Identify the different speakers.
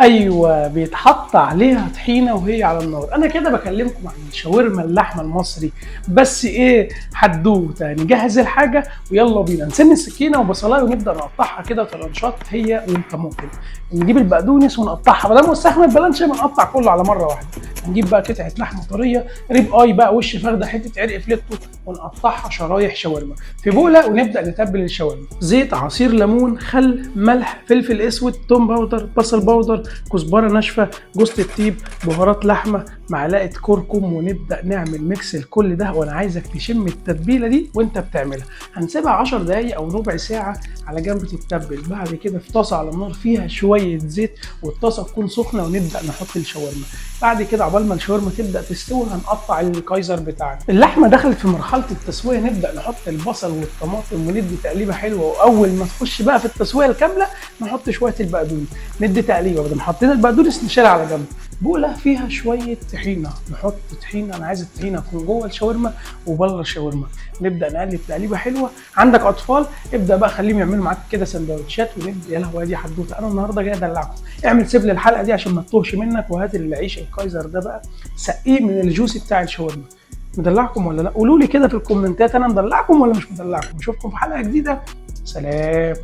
Speaker 1: ايوه بيتحط عليها طحينه وهي على النار. انا كده بكلمكم عن الشاورما اللحمه المصري. بس ايه حدوته، نجهز الحاجه ويلا بينا. نسن السكينه وبصلايه ونبدا نقطعها كده طرنشات هي والطماطم. نجيب البقدونس ونقطعها، بدل ما نستخدم البلانش بنقطع كله على مره واحده. نجيب بقى قطعه لحمه طريه، ريب اي بقى، وش فرده، حته عرق فليتو، ونقطعها شرايح شاورما في بوله، ونبدا نتبل الشاورما. زيت، عصير ليمون، خل، ملح، فلفل اسود، توم باودر، بصل باودر، كزبره ناشفه، جوز الطيب، بهارات لحمه، معلقه كركم، ونبدا نعمل ميكس لكل ده. وانا عايزك تشم التتبيله دي وانت بتعملها. هنسيبها 10 دقايق او ربع ساعه على جنب تتبل. بعد كده في طاسه على النار فيها شويه زيت، والطاسه تكون سخنه، ونبدا نحط الشاورما. بعد كده عقبال ما الشاورما تبدا تستوي هنقطع الكايزر بتاعنا. اللحمه دخلت في مرحله التسويه، نبدا نحط البصل والطماطم وندي تقليبه حلوه. واول ما تخش بقى في التسويه الكامله نحط شويه البقدونس، ندي تقليبه. بعد ما حطينا البقدونس نشيلها على جنب. بوله فيها شويه طحينه، نحط طحينه. انا عايز الطحينه تكون جوه الشاورما وبره الشاورما. نبدا نقلب تقليبه حلوه. عندك اطفال ابدا بقى خليهم يعملوا معاك كده سندوتشات ونبدا. يا لهوي دي حدوته، انا النهارده جاي ادلعكم. اعمل سيب للحلقه دي عشان ما تتوهش منك، وهات العيش الكايزر ده بقى سقيه من الجوسي بتاع الشاورما. مدلعكم ولا لا؟ قولوا لي كده في الكومنتات انا مدلعكم ولا مش مدلعكم. اشوفكم في حلقه جديده. سلام.